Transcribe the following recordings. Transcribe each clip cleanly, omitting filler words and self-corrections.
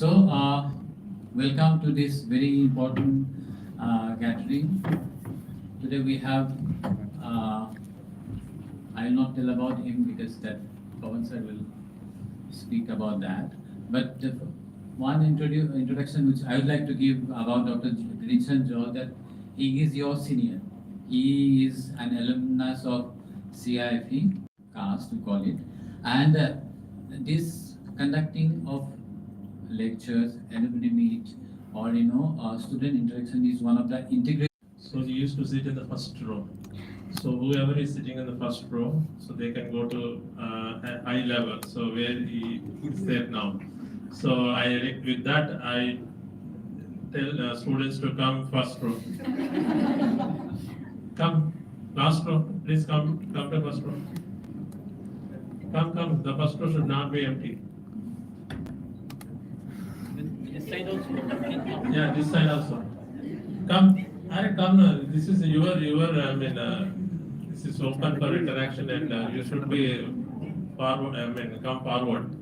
Welcome to this very important gathering. Today we have, I will not tell about him because that Pawan sir will speak about that. But one introduction which I would like to give about Dr. Grinson George, that he is your senior. He is an alumnus of CIFE, CAST we call it, and this conducting of lectures, alumni meet, or student interaction is one of the integrated. So he used to sit in the first row. So whoever is sitting in the first row, so they can go to eye level. So where he is there now. So with that I tell students to come first row. Come, last row. Please come to first row. Come. The first row should not be empty. This side also. Yeah, this side also. Come. Come. This is your. This is open for interaction, and you should be forward. Come forward.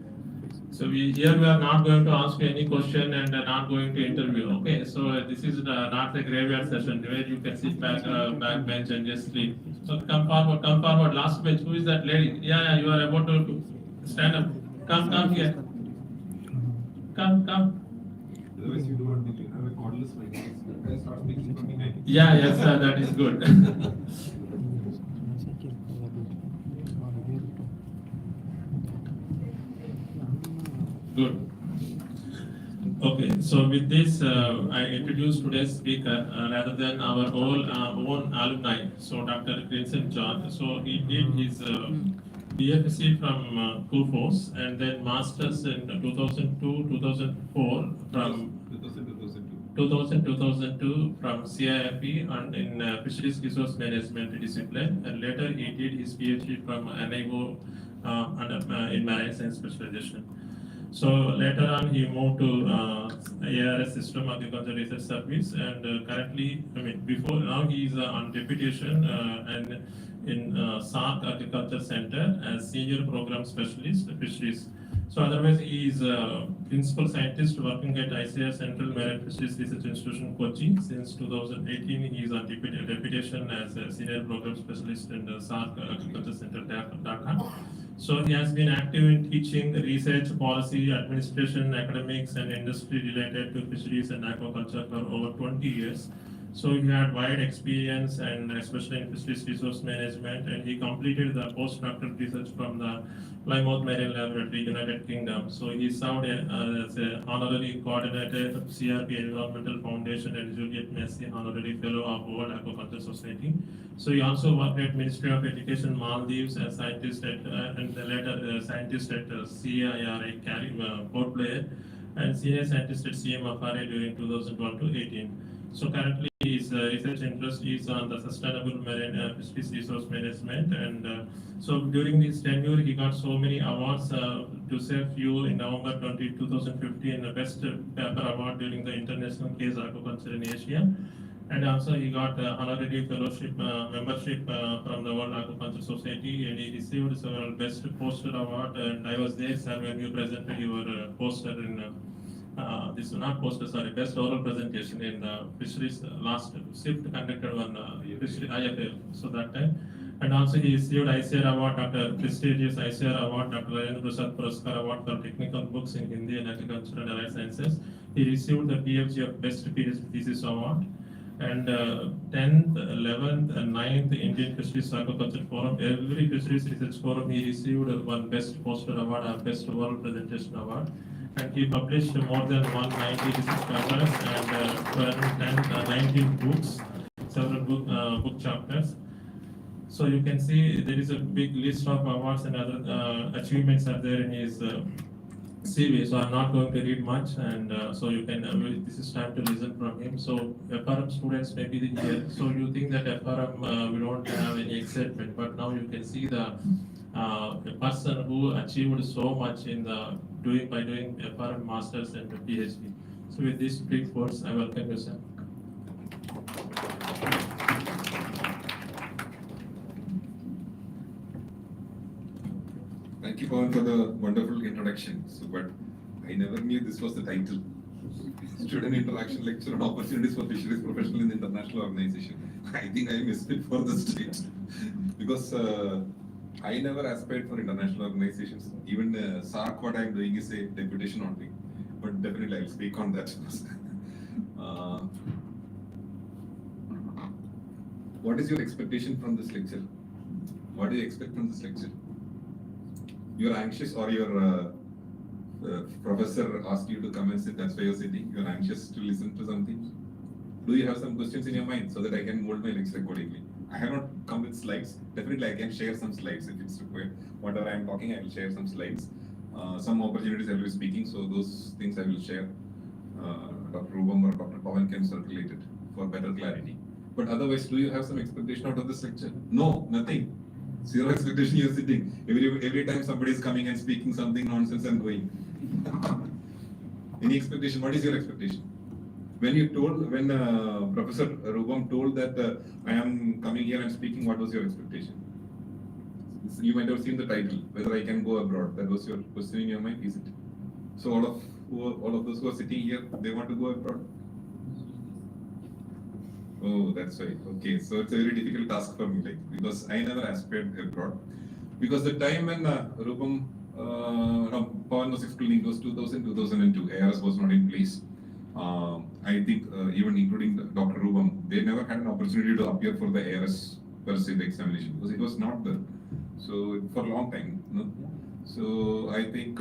So here we are not going to ask you any question and not going to interview. Okay. So this is not a graveyard session where you can sit back bench and just sleep. So come forward. Come forward. Last bench. Who is that lady? Yeah. You are about to stand up. Come here. Come. Otherwise, you don't have a cordless mic. I start speaking from behind. Yeah, yes, sir, that is good. Good. Okay, so with this, I introduce today's speaker rather than our own alumni. So Dr. Grinson George. So he did his BFSc from Coforce and then Masters in 2002-2004 from 2002 from CIFE and in Fisheries Resource Management discipline, and later he did his PhD from NAHEP in Marine Science Specialization. So later on he moved to ARS System Agriculture Research Service, and currently, before now he is on deputation and in SAARC Agriculture Centre as Senior Program Specialist Fisheries. So otherwise he is a Principal Scientist working at ICAR Central Marine Fisheries Research Institution, Kochi. Since 2018 he is on deputation as a Senior Program Specialist in the SAARC Agriculture Centre, Dhaka. So he has been active in teaching, research, policy, administration, academics and industry related to fisheries and aquaculture for over 20 years. So he had wide experience, and especially in fisheries resource management, and he completed the postdoctoral research from the Plymouth Marine Laboratory, United Kingdom. So he served as an honorary coordinator of CRP Environmental Foundation and Juliet Massey Honorary Fellow of World Aquaculture Society. So he also worked at Ministry of Education Maldives as scientist at and later scientist at CARI Port Blair, and senior scientist at CMFRA during 2012 to 18. So currently his research interest is on the sustainable marine fisheries resource management, and so during this tenure he got so many awards. To say few, in November 2015 the Best Paper Award during the International Case Aquaculture in Asia, and also he got honorary fellowship membership from the World Aquaculture Society, and he received several Best Poster Award, and I was there, sir, when you presented your poster in this is not poster, sorry, best oral presentation in fisheries last SIFT conducted one fishery IFL, so that time. And also he received ICAR award after prestigious ICAR award after Rajendra Prasad Puraskar award for technical books in Hindi and agriculture and allied sciences. He received the PFG of best PhD thesis award, and 10th, 11th and 9th Indian Fisheries Aquaculture Forum, every fisheries research forum he received one best poster award or best oral presentation award. And he published more than 190 research papers and 19 books, several book chapters. So you can see there is a big list of awards and other achievements are there in his CV. So I'm not going to read much, and so you can. This is time to listen from him. So FRM students may be here. So you think that FRM we don't have any excitement, but now you can see the person who achieved so much in the by doing FRM masters and PhD. So with this brief words, I welcome you, sir. Thank you, Pawan, for the wonderful introduction. So, but I never knew this was the title. Student Interaction Lecture on Opportunities for Fisheries Professionals in International Organization. I think I missed it for the state because I never aspired for international organizations. Even SAARC, what I'm doing is a deputation only. But definitely I'll speak on that. What is your expectation from this lecture? What do you expect from this lecture? You're anxious, or your professor asked you to come and sit, that's why you're sitting? You're anxious to listen to something? Do you have some questions in your mind so that I can mold my lecture accordingly? I have not come with slides. Definitely I can share some slides if it's required. Whatever I'm talking, I will share some slides. Some opportunities I will be speaking, so those things I will share. Dr. Rubam or Dr. Pawan can circulate it for better clarity. But otherwise, do you have some expectation out of this lecture? No, nothing. Zero expectation, you're sitting. Every time somebody is coming and speaking something nonsense and going. Any expectation? What is your expectation? When Professor Rubam told that I am coming here and speaking, what was your expectation? You might have seen the title, whether I can go abroad. That was your question in your mind, is it? So all of those who are sitting here, they want to go abroad? Oh, that's right. Okay, so it's a very difficult task for me, because I never aspired abroad. Because the time when Rubam, Pawan was explaining, it was 2000, 2002. ARS was not in place. I think even including Dr. Rubam, they never had an opportunity to appear for the ARS per se, the examination, because it was not there. So for a long time, no? So I think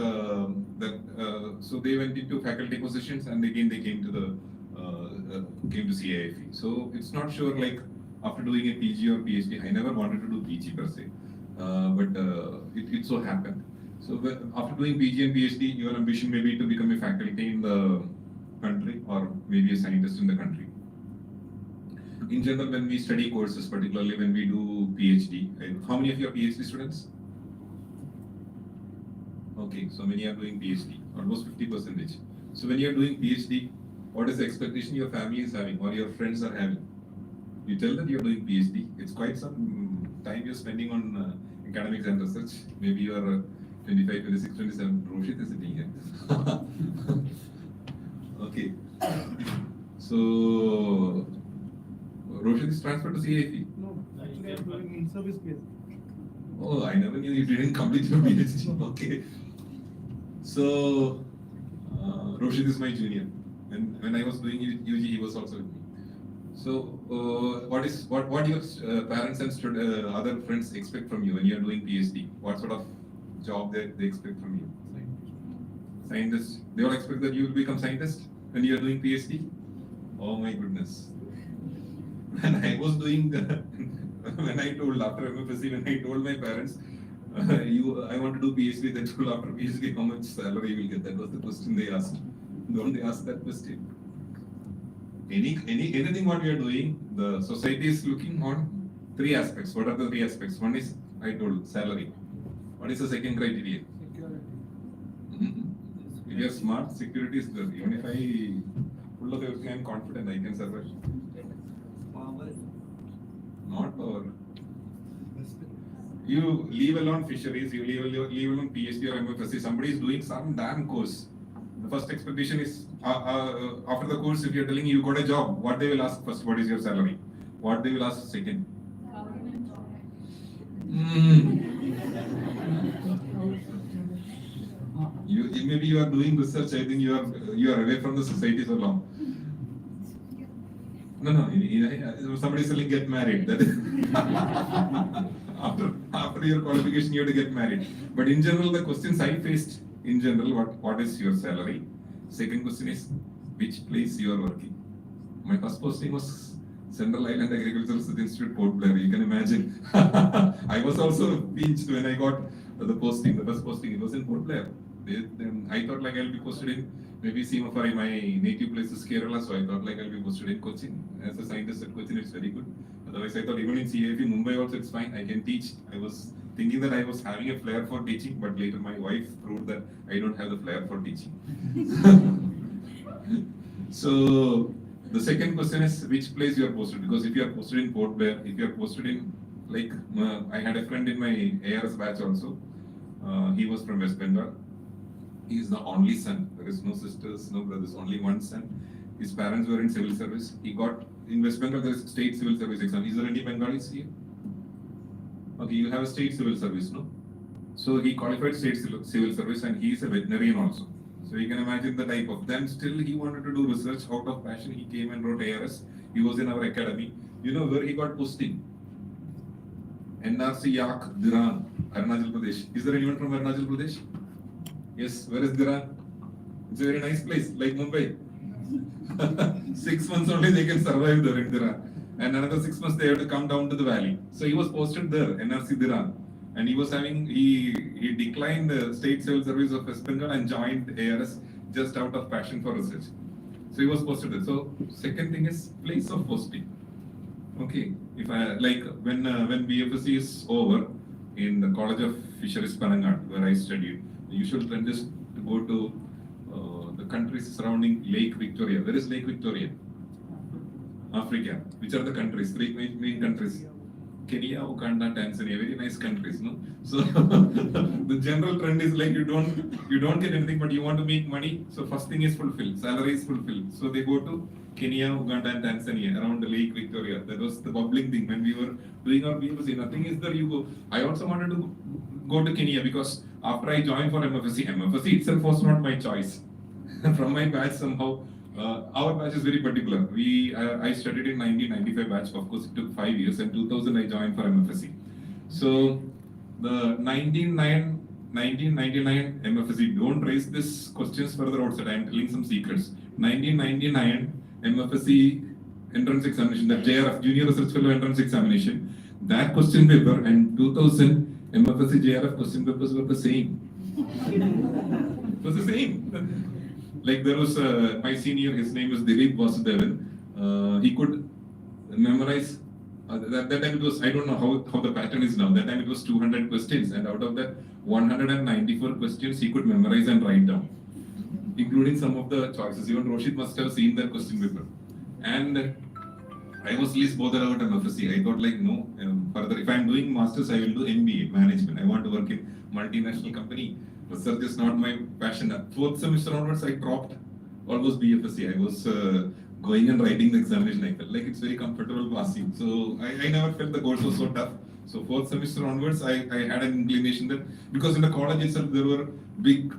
so they went into faculty positions, and again they came to CIFE. So it's not sure, like after doing a PG or PhD, I never wanted to do PG per se, but it so happened. So after doing PG and PhD, your ambition may be to become a faculty in the country or maybe a scientist in the country. In general, when we study courses, particularly when we do PhD, how many of you are PhD students? Okay, so many are doing PhD, almost 50%. So when you are doing PhD, what is the expectation your family is having or your friends are having? You tell that you are doing PhD. It's quite some time you're spending on academics and research. Maybe you are 25, 26, 27. Roshit is sitting here. Okay. So Roshit is transferred to CIFE. No, actually I'm doing in-service based. Oh, I never knew you didn't complete your PhD. Okay. So Roshit is my junior. When I was doing UG, he was also with me. So what your parents and other friends expect from you when you are doing PhD? What sort of job they expect from you? Scientist. They all expect that you will become scientist when you are doing PhD? Oh my goodness. When I was doing when I told after MFSC, when I told my parents, I want to do PhD, they told after PhD how much salary you will get. That was the question they asked. Don't they ask that question? Anything what we are doing, the society is looking on three aspects. What are the three aspects? One is, I told, salary. What is the second criteria? Security. If you are smart, security is there. Even if I full of everything, I am confident I can survive. Power. Not power. You leave alone fisheries, you leave alone PhD or MFSC, somebody is doing some damn course. The first expectation is, after the course, if you're telling you got a job, what they will ask first, what is your salary? What they will ask second? Maybe you are doing research, I think you are away from the society so long. No, somebody is saying get married. That is after your qualification, you have to get married. But in general, the questions I faced, in general, what is your salary? Second question is, which place you are working? My first posting was Central Island Agriculture Institute, Port Blair. You can imagine. I was also pinched when I got the posting, the first posting. It was in Port Blair. Then I thought like I'll be posted in maybe Simafari, my native place is Kerala, so I thought like I'll be posted in Cochin. As a scientist at Cochin, it's very good. Otherwise, I thought even in CIFE Mumbai also it's fine. I can teach. I was thinking that I was having a flair for teaching, but later my wife proved that I don't have the flair for teaching. So the second question is which place you are posted, because if you are posted in Port Blair, if you are posted in like I had a friend in my ARS batch also. He was from West Bengal. He is the only son. There is no sisters, no brothers, only one son. His parents were in civil service. He got in West Bengal, there is state civil service exam. Is there any Bengalis here? Okay, you have a state civil service, no? So he qualified state civil service and he is a veterinarian also. So you can imagine the type of. Then still he wanted to do research out of passion. He came and wrote ARS. He was in our academy. You know where he got posting? NRC Yak, Dhiran, Arunachal Pradesh. Is there anyone from Arunachal Pradesh? Yes, where is Dhiran? It's a very nice place, like Mumbai. 6 months only they can survive there in Dhiran. And another 6 months they have to come down to the valley. So he was posted there, NRC Dhiran. And he was having, he declined the state civil service of West Bengal and joined ARS just out of passion for research. So he was posted there. So second thing is place of posting. Okay, if I like when BFSC is over in the College of Fisheries Panangad, where I studied, the usual trend is to go to the countries surrounding Lake Victoria. Where is Lake Victoria? Africa. Which are the countries? Three main countries. Kenya, Uganda, Tanzania, very nice countries, no? So the general trend is like you don't get anything, but you want to make money. So first thing is fulfilled, salary is fulfilled. So they go to Kenya, Uganda, and Tanzania around the Lake Victoria. That was the bubbling thing when we were doing our BFSC. Nothing is there. You go. I also wanted to go to Kenya because after I joined for MFSC itself was not my choice. From my batch somehow. Our batch is very particular. I studied in 1995 batch. Of course, it took 5 years. And 2000 I joined for MFSC. So the 1999 MFSC, don't raise this questions further outside. I am telling some secrets. 1999 MFSC entrance examination, the JRF Junior Research Fellow entrance examination. That question paper and 2000 MFSC JRF question papers were the same. It was the same. Like there was my senior, his name was Dilip Vasudevan. He could memorize. That time it was, I don't know how the pattern is now. That time it was 200 questions, and out of that 194 questions he could memorize and write down, including some of the choices. Even Roshit must have seen that question paper. And I was least bothered about MFSC. I thought like no, further if I am doing masters, I will do MBA management. I want to work in multinational company. Research is not my passion. Fourth semester onwards, I dropped almost BFSC. I was going and writing the examination. I felt like it's very comfortable passing. So I never felt the course was so tough. So fourth semester onwards, I had an inclination that because in the college itself there were big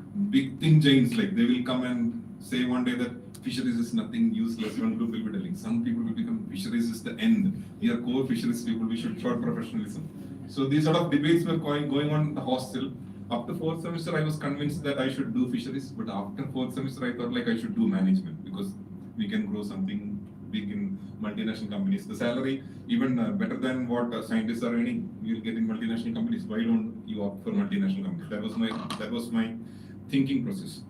thin giants, like they will come and say one day that fisheries is nothing useless. One group will be telling. Some people will become fisheries is the end. We are core fisheries people. We should show professionalism. So these sort of debates were going on in the hostel. After fourth semester, I was convinced that I should do fisheries, but after fourth semester, I thought like I should do management because we can grow something big in multinational companies. The salary even better than what scientists are earning, you'll get in multinational companies. Why don't you opt for multinational companies? That was my thinking process.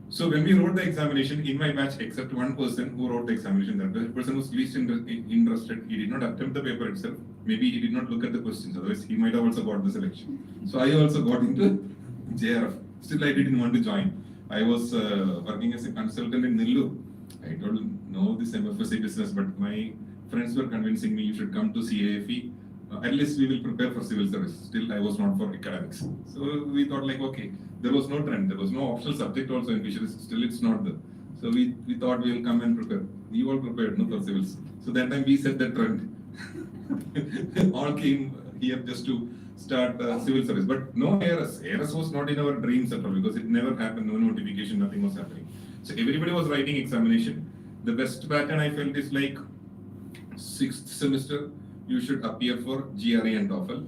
So when we wrote the examination in my batch, except one person who wrote the examination, that person was least interested. He did not attempt the paper itself. Maybe he did not look at the questions. Otherwise, he might have also got the selection. So I also got into JRF. Still, I didn't want to join. I was working as a consultant in Nellore. I don't know this MFSC business, but my friends were convincing me you should come to CAFE. At least we will prepare for civil service. Still, I was not for academics. So we thought like, okay, there was no trend. There was no optional subject also in fisheries. Still, it's not there. So we thought we will come and prepare. We all prepared, no, for civils. So that time we set the trend. All came here just to start civil service. But no ARS. ARS was not in our dreams at all because it never happened. No notification, nothing was happening. So everybody was writing examination. The best pattern I felt is like 6th semester, you should appear for GRE and TOEFL.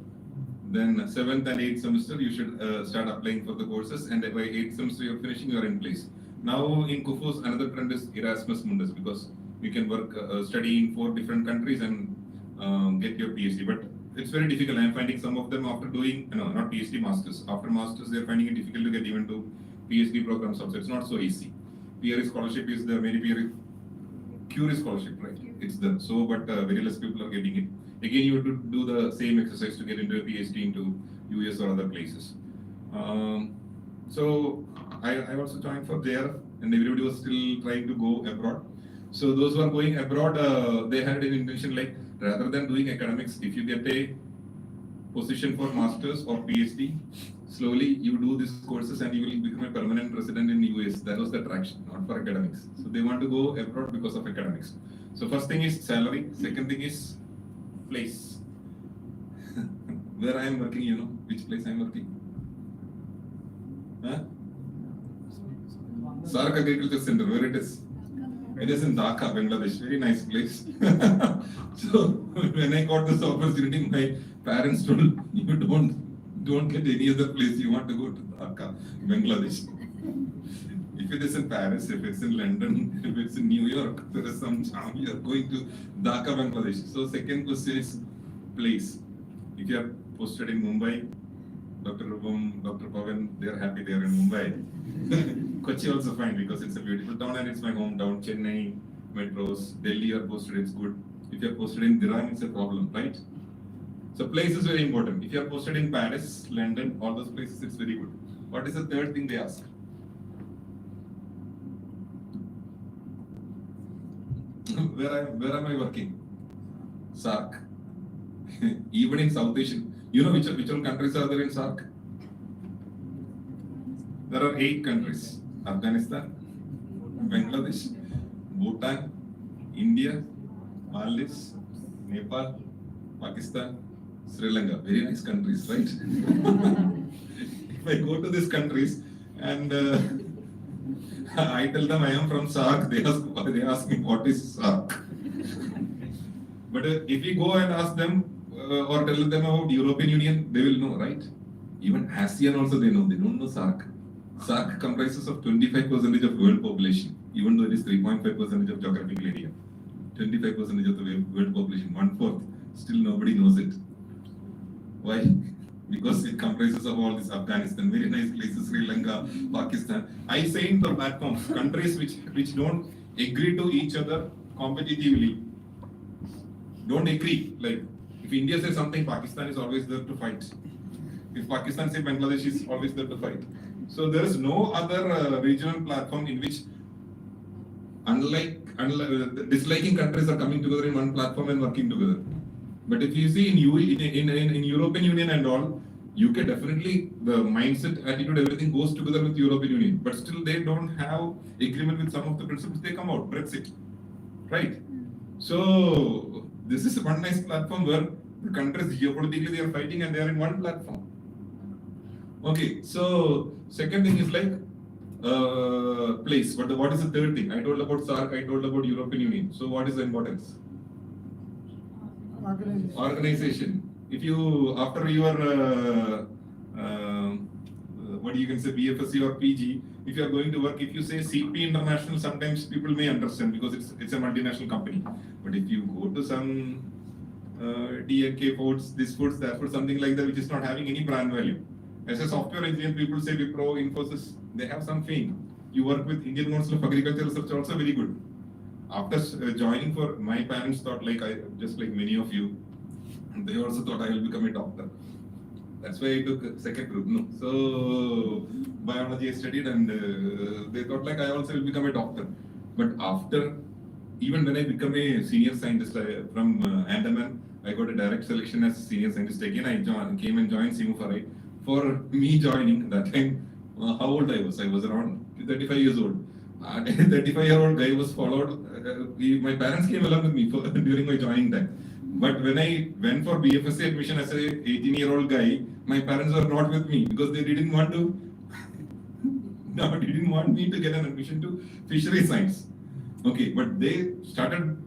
Then 7th and 8th semester, you should start applying for the courses. And by 8th semester, you're finishing, you're in place. Now in Kufus, another trend is Erasmus Mundus because you can work, study in 4 different countries and get your PhD. But it's very difficult. I'm finding some of them after doing, not PhD, masters. After masters, they're finding it difficult to get even to PhD programs also. It's not so easy. PRE scholarship is there, many PRE, Curie scholarship, right? It's there. So, but very less people are getting it. Again, you have to do the same exercise to get into a PhD into US or other places. So I also joined for JRF and everybody was still trying to go abroad. So those who are going abroad, they had an intention like rather than doing academics, if you get a position for masters or PhD, slowly you do these courses and you will become a permanent resident in US. That was the attraction, not for academics. So they want to go abroad because of academics. So first thing is salary. Second thing is place. Where I am working, you know, which place I am working. Huh? SAARC Agriculture Centre, where it is? It is in Dhaka, Bangladesh. Very nice place. So when I got this opportunity, my parents told, you don't get any other place. You want to go to Dhaka, Bangladesh. If it is in Paris, if it's in London, if it's in New York, there is some charm. You are going to Dhaka, Bangladesh. So second question is place. If you are posted in Mumbai, Dr. Rubam, Dr. Pavan, they are happy they are in Mumbai. Kochi also fine because it's a beautiful town and it's my hometown. Chennai, metros, Delhi you are posted, it's good. If you are posted in Dhiran, it's a problem, right? So place is very important. If you are posted in Paris, London, all those places, it's very good. What is the third thing they ask? Where am I working? SAARC. Even in South Asian. You know which all countries are there in SAARC? There are 8 countries. Afghanistan, Bangladesh, Bhutan, India, Maldives, Nepal, Pakistan, Sri Lanka. Very nice countries, right? If I go to these countries and I tell them I am from SAARC, they ask me what is SAARC. But if we go and ask them or tell them about European Union, they will know, right? Even ASEAN also they know. They don't know SAARC. SAARC comprises of 25% of world population, even though it is 3.5% of geographical area. 25% of the world population, 1/4. Still nobody knows it. Why? Because it comprises of all this Afghanistan, very nice places, Sri Lanka, Pakistan. I say in the platforms, countries which don't agree to each other competitively, don't agree. Like if India says something, Pakistan is always there to fight. If Pakistan says Bangladesh is always there to fight. So there is no other regional platform in which, unlike disliking countries are coming together in one platform and working together. But if you see in European Union and all, UK definitely the mindset, attitude, everything goes together with European Union. But still they don't have agreement with some of the principles. They come out, Brexit, right? So this is one nice platform where the countries geopolitically they are fighting and they are in one platform. Okay, so second thing is like place. But what is the third thing? I told about SAARC, I told about European Union. So what is the importance? Organization. If you, after your, what you can say, BFSC or PG, if you are going to work, if you say CP International, sometimes people may understand because it's a multinational company. But if you go to some DNK foods, this foods, that foods, something like that, which is not having any brand value. As a software engineer, people say Wipro, Infosys, they have some fame. You work with Indian Council of Agriculture Research, also very good. After joining for, my parents thought like just like many of you, they also thought I will become a doctor. That's why I took second group. No, so biology I studied and they thought like I also will become a doctor. But after, even when I become a senior scientist from Andaman, I got a direct selection as a senior scientist. Again, I came and joined SIMU for me joining that time. How old I was? I was around 35 years old. A 35-year-old guy was followed. My parents came along with me during my joining time. But when I went for BFSC admission as a 18-year-old guy, my parents were not with me because they didn't want me to get an admission to fisheries science. Okay, but they started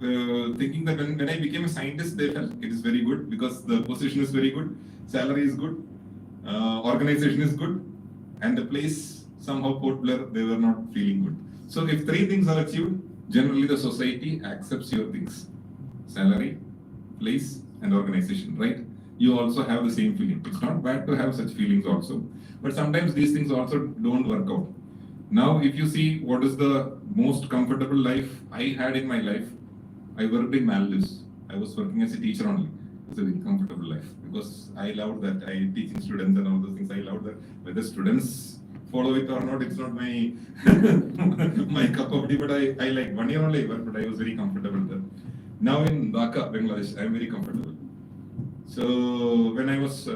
thinking that when I became a scientist, they felt it is very good because the position is very good, salary is good, organization is good, and the place somehow Port Blair, they were not feeling good. So if 3 things are achieved, generally the society accepts your things. Salary, place, and organization, right? You also have the same feeling. It's not bad to have such feelings also. But sometimes these things also don't work out. Now, if you see what is the most comfortable life I had in my life, I worked in Maldives. I was working as a teacher only. It's a very comfortable life because I loved that. I teaching students and all those things. I loved that. Whether students follow it or not, it's not my my cup of tea, but I like 1 year only I worked, but I was very comfortable there. Now in Dhaka, Bangladesh, I am very comfortable. So when I was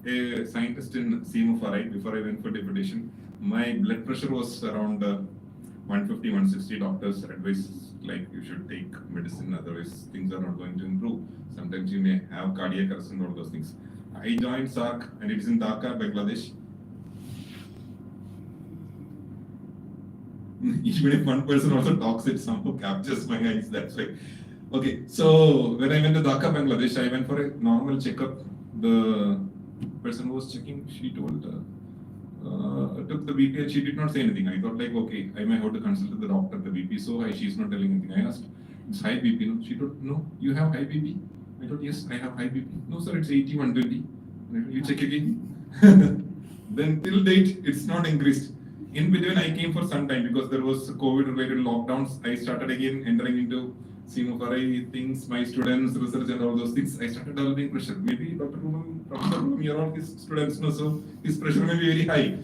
a scientist in CMFRI before I went for deputation. My blood pressure was around 150, 160. Doctors advise like you should take medicine, otherwise things are not going to improve. Sometimes you may have cardiac arrest and all those things. I joined SAARC and it is in Dhaka, Bangladesh. Even if one person also talks, it somehow captures my eyes, that's why. Okay, so when I went to Dhaka, Bangladesh, I went for a normal checkup. The person who was checking, she told, took the BP and she did not say anything. I thought like, okay, I may have to consult the doctor, the BP so high, she's not telling anything. I asked, it's high BP, no? She told, no, you have high BP? I told, yes, I have high BP. No sir, it's 80, 120. You check again. Then till date, it's not increased. In between, I came for some time because there was COVID-related lockdowns. I started again entering into CMFRI things, my students, research and all those things. I started developing pressure. Maybe Dr. Professor Rumam, you're all his students, no? So his pressure may be very high.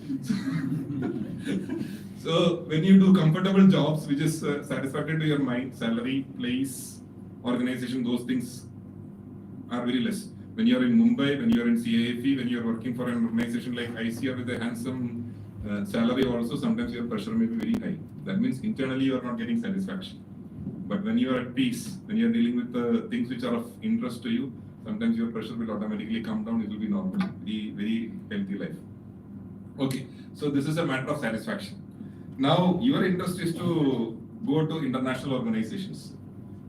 So when you do comfortable jobs, which is satisfactory to your mind, salary, place, organization, those things are very less. When you're in Mumbai, when you're in CIFE, when you're working for an organization like ICAR with a handsome salary also, sometimes your pressure may be very high. That means internally you are not getting satisfaction. But when you are at peace, when you are dealing with the things which are of interest to you, sometimes your pressure will automatically come down, it will be normal, very healthy life. Okay, so this is a matter of satisfaction. Now, your interest is to go to international organizations.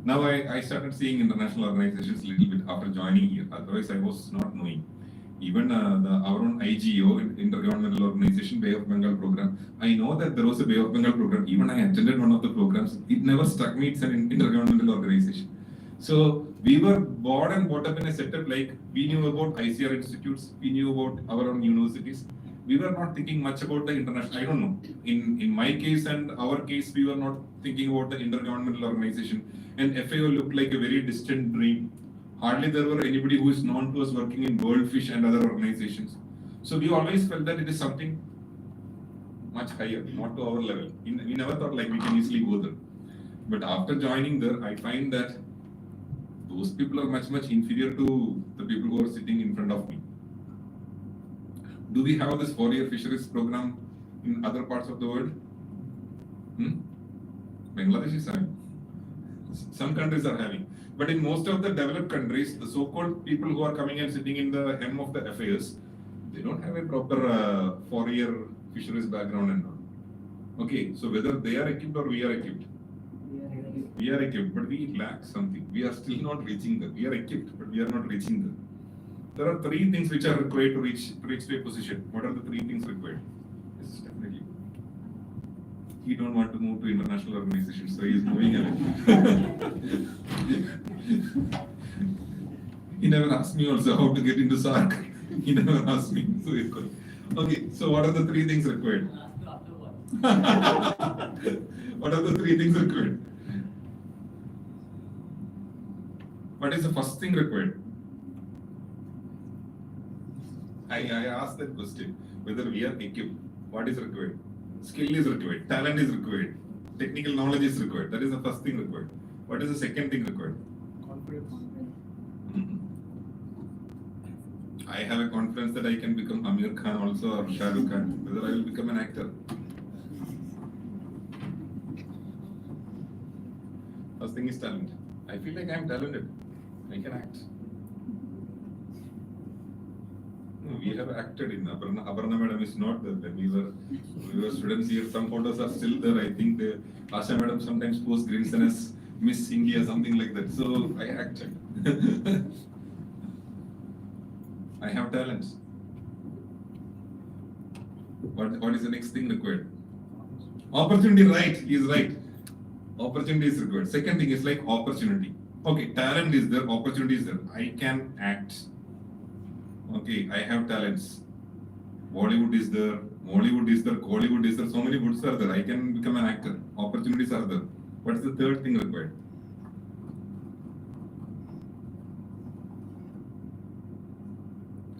Now, I started seeing international organizations a little bit after joining here, otherwise I was not knowing. Even our own IGO, Intergovernmental Organization, Bay of Bengal program. I know that there was a Bay of Bengal program. Even I attended one of the programs. It never struck me it's an intergovernmental organization. So we were born and brought up in a setup like we knew about ICR institutes, we knew about our own universities. We were not thinking much about the international. I don't know. In my case and our case, we were not thinking about the intergovernmental organization. And FAO looked like a very distant dream. Hardly there were anybody who is known to us working in World Fish and other organizations. So we always felt that it is something much higher, not to our level. We never thought like we can easily go there. But after joining there, I find that those people are much inferior to the people who are sitting in front of me. Do we have this 4-year fisheries program in other parts of the world? Bangladesh is having. Some countries are having. But in most of the developed countries, the so-called people who are coming and sitting in the hem of the affairs, they don't have a proper 4-year fisheries background and all. Okay, so whether they are equipped or we are equipped? We are equipped, but we lack something. We are still not reaching there. We are equipped, but we are not reaching there. There are 3 things which are required to reach to a position. What are the 3 things required? Yes, definitely. He don't want to move to international organizations, so he is moving away. He never asked me also how to get into SAARC. He never asked me. So it's good. Okay, so what are the 3 things required? What are the 3 things required? What is the first thing required? I asked that question, whether we are equipped, what is required? Skill is required, talent is required, technical knowledge is required. That is the first thing required. What is the second thing required? Confidence. I have a confidence that I can become Amir Khan also or Shah Rukh Khan, whether I will become an actor. First thing is talent. I feel like I am talented. I can act. No, we have acted in Aparna madam is not there. We were students here. Some photos are still there. I think the Asha madam sometimes posts Grinson as Miss India, something like that. So I acted. I have talents. What is the next thing required? Opportunity, right? He is right. Opportunity is required. Second thing is like opportunity. Okay, talent is there, opportunity is there. I can act. Okay, I have talents. Bollywood is there, Mollywood is there, Hollywood is there. So many woods are there. I can become an actor. Opportunities are there. What is the third thing required?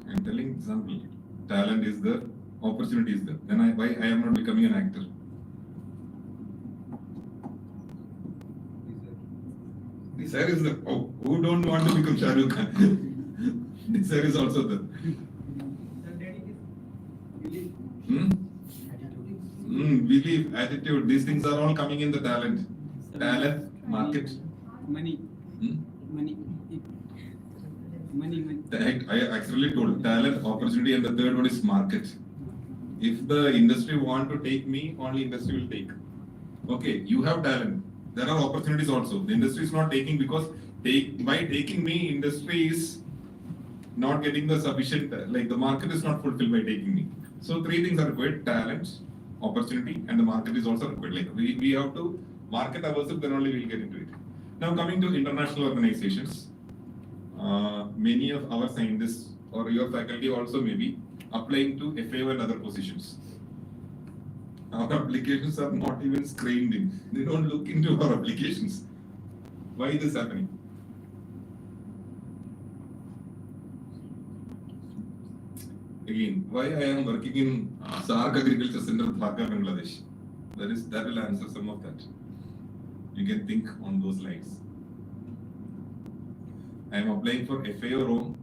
I am telling example. Talent is there, opportunity is there. Then why I am not becoming an actor? Desire is there. Oh, who don't want to become Shah Rukh Khan? Desire is also there. Belief, attitude, these things are all coming in the talent. Talent, market. Money. Hmm? Money. Money. I actually told talent, opportunity, and the third one is market. If the industry want to take me, only industry will take. Okay, you have talent. There are opportunities also. The industry is not taking because by taking me, industry is not getting the sufficient, like the market is not fulfilled by taking me. So three things are required: talent, opportunity, and the market is also required. Like we have to market ourselves, then only we'll get into it. Now coming to international organizations, many of our scientists or your faculty also may be applying to FAO and other positions. Our applications are not even screened in. They don't look into our applications. Why is this happening? Again, why I am working in SAARC Agriculture Centre, Dhaka, Bangladesh? That will answer some of that. You can think on those lines. I am applying for FAO Rome.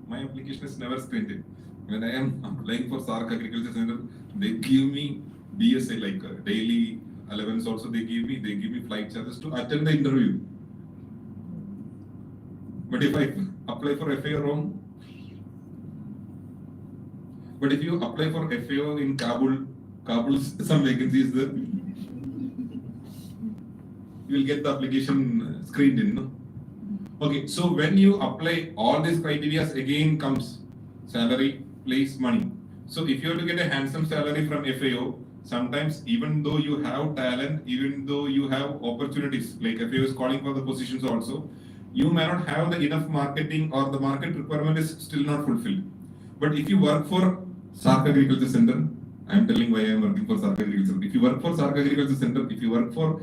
My application is never screened in. When I am applying for SAARC Agriculture Centre, they give me DSA, like daily allowance also they give me flight charges to attend the interview. But if I apply for FAO Rome, but if you apply for FAO in Kabul's some vacancies there, you will get the application screened in, no? Okay, so when you apply, all these criteria again comes salary, place, money. So if you have to get a handsome salary from FAO, sometimes even though you have talent, even though you have opportunities, like FAO is calling for the positions also, you may not have the enough marketing or the market requirement is still not fulfilled. But if you work for SAARC Agriculture Centre, I am telling why I am working for SAARC Agriculture. If you work for SAARC Agriculture Centre, if you work for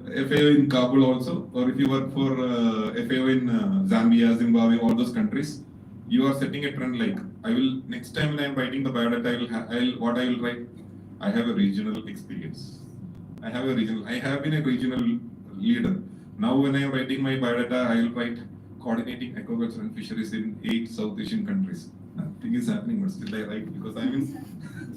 FAO in Kabul also, or if you work for FAO in Zambia, Zimbabwe, all those countries, you are setting a trend. Like I will next time when I am writing the biodata, what I will write. I have a regional experience. I have been a regional leader. Now when I am writing my biodata, I will write coordinating aquaculture and fisheries in 8 South Asian countries. Nothing is happening, but still I write because I am in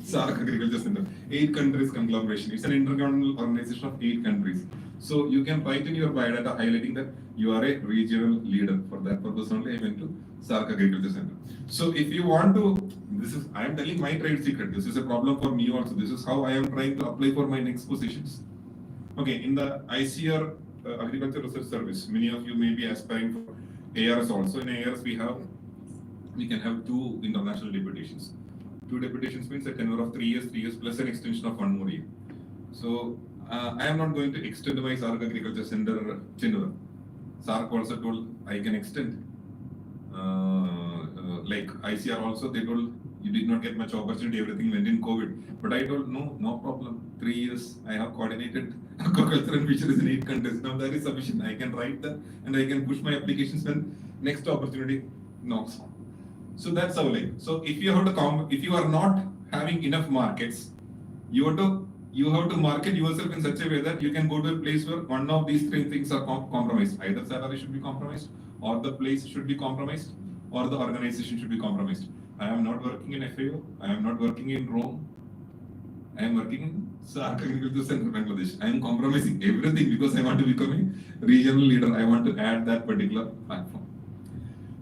SAARC Agriculture Centre. 8 countries conglomeration. It's an intergovernmental organization of 8 countries. So you can write in your biodata highlighting that you are a regional leader. For that purpose only I went to SAARC Agriculture Centre. So if you want to, I am telling my trade secret. This is a problem for me also. This is how I am trying to apply for my next positions. Okay, in the ICR Agriculture Research Service, many of you may be aspiring for ARS also. In ARS we can have 2 international deputations. 2 deputations means a tenure of 3 years plus an extension of 1 more year. So I am not going to extend my SAARC Agriculture Centre tenure. SAARC also told I can extend. Like ICR also, they told you did not get much opportunity, everything went in COVID. But I told no problem. 3 years I have coordinated aquaculture and fisheries in 8 countries. Now that is sufficient. I can write that and I can push my applications when next opportunity knocks on. So that's how like. So if you are not having enough markets, you have to market yourself in such a way that you can go to a place where one of these 3 things are compromised. Either salary should be compromised, or the place should be compromised, or the organization should be compromised. I am not working in FAO. I am not working in Rome. I am working in SAARC Agriculture Centre, Bangladesh. I am compromising everything because I want to become a regional leader. I want to add that particular platform.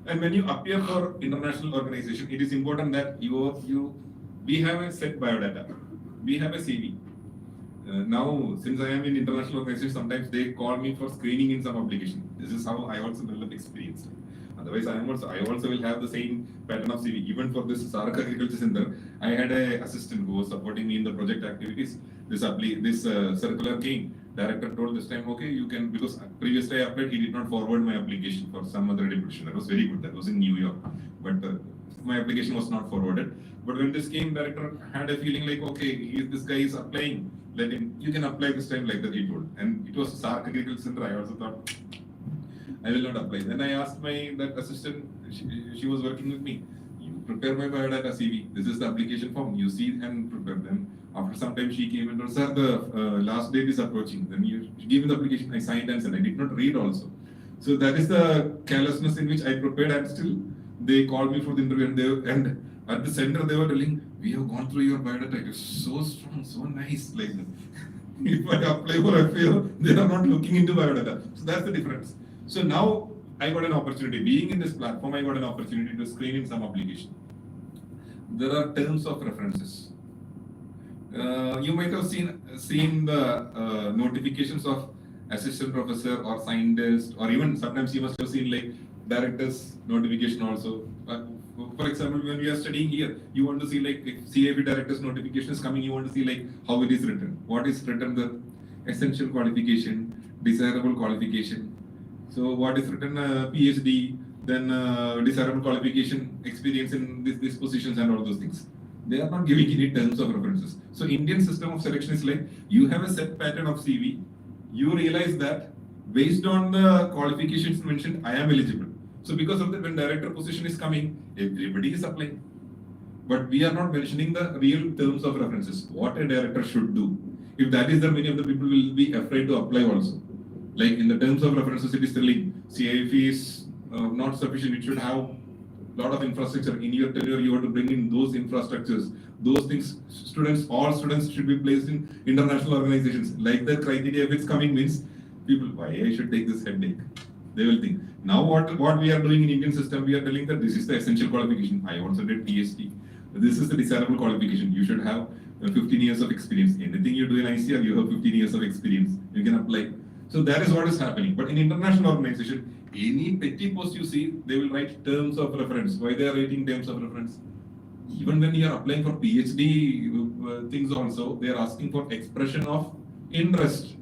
And when you appear for international organization, it is important that we have a set biodata. We have a CV. Now, since I am in international organization, sometimes they call me for screening in some application. This is how I also develop experience. Otherwise, I also will have the same pattern of CV. Even for this SAARC Agriculture Centre, I had an assistant who was supporting me in the project activities. This circular came. Director told this time, okay, you can, because previously I applied, he did not forward my application for some other deputation. That was very good. That was in New York. But my application was not forwarded. But when this came, director had a feeling like, okay, this guy is applying. Let him, you can apply this time like that, he told. And it was SAARC Agriculture Centre. I also thought, I will not apply. Then I asked that assistant, she was working with me. You prepare my biodata CV. This is the application form. You see and prepare them. After some time, she came and told, sir, the last date is approaching. Then you give me the application. I signed and sent. I did not read also. So that is the carelessness in which I prepared, and still they called me for the interview, and At the center, they were telling, we have gone through your biodata. It is so strong, so nice. Like, if I apply for FAO, they are not looking into biodata. So that's the difference. So now I got an opportunity. Being in this platform, I got an opportunity to screen in some application. There are terms of references. You might have seen the notifications of assistant professor or scientist, or even sometimes you must have seen like director's notification also. For example, when we are studying here, you want to see like if CAB director's notification is coming, you want to see like how it is written. What is written, the essential qualification, desirable qualification. So what is written, PhD, then desirable qualification, experience in these positions and all those things. They are not giving any terms of references. So Indian system of selection is like, you have a set pattern of CV, you realize that based on the qualifications mentioned, I am eligible. So because of that, when director position is coming, everybody is applying. But we are not mentioning the real terms of references, what a director should do. If that is there, many of the people will be afraid to apply also. Like in the terms of references, it is telling CIFE is not sufficient, it should have lot of infrastructure. In your tenure, you have to bring in those infrastructures. Those things, all students should be placed in international organizations. Like the criteria, if it's coming, means people, why I should take this headache? They will think. Now what we are doing in Indian system, we are telling that this is the essential qualification. I also did PhD. This is the desirable qualification. You should have 15 years of experience. Anything you do in ICAR, you have 15 years of experience. You can apply. So that is what is happening. But in international organization, any petty post you see, they will write terms of reference. Why they are writing terms of reference? Even when you are applying for PhD things also, they are asking for expression of interest.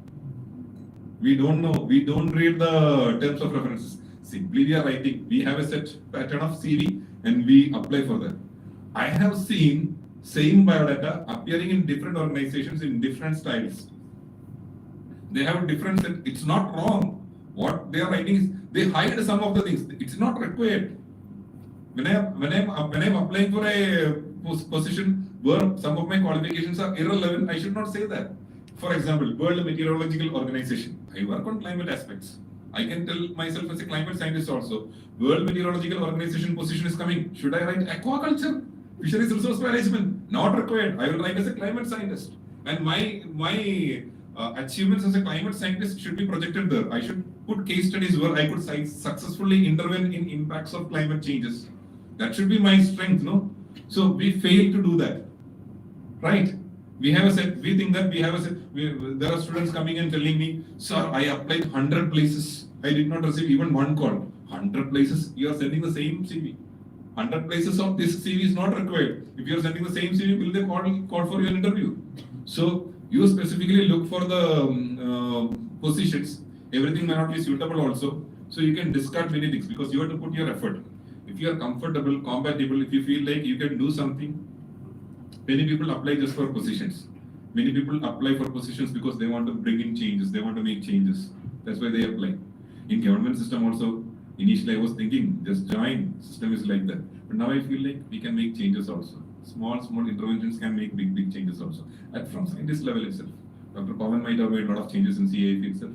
We don't know. We don't read the terms of references. Simply we are writing. We have a set pattern of CV and we apply for that. I have seen same biodata appearing in different organizations in different styles. They have different. It's not wrong. What they are writing is they hide some of the things. It's not required. When I'm applying for a position where some of my qualifications are irrelevant, I should not say that. For example, World Meteorological Organization. I work on climate aspects. I can tell myself as a climate scientist also. World Meteorological Organization position is coming. Should I write aquaculture? Fisheries resource management? Not required. I will write as a climate scientist. And my achievements as a climate scientist should be projected there. I should put case studies where I could successfully intervene in impacts of climate changes. That should be my strength, no? So we fail to do that, right? We have a set, we think that we have a set, there are students coming and telling me, sir, I applied 100 places. I did not receive even one call. 100 places, you are sending the same CV. 100 places of this CV is not required. If you are sending the same CV, will they call for your interview? So you specifically look for the positions. Everything may not be suitable also. So you can discard many things because you have to put your effort. If you are comfortable, compatible, if you feel like you can do something, many people apply just for positions. Many people apply for positions because they want to bring in changes, they want to make changes. That's why they apply. In government system also, initially I was thinking, just join, system is like that. But now I feel like we can make changes also. Small interventions can make big changes also. At from scientist level itself. Dr. Pawan might have made a lot of changes in CIFE itself.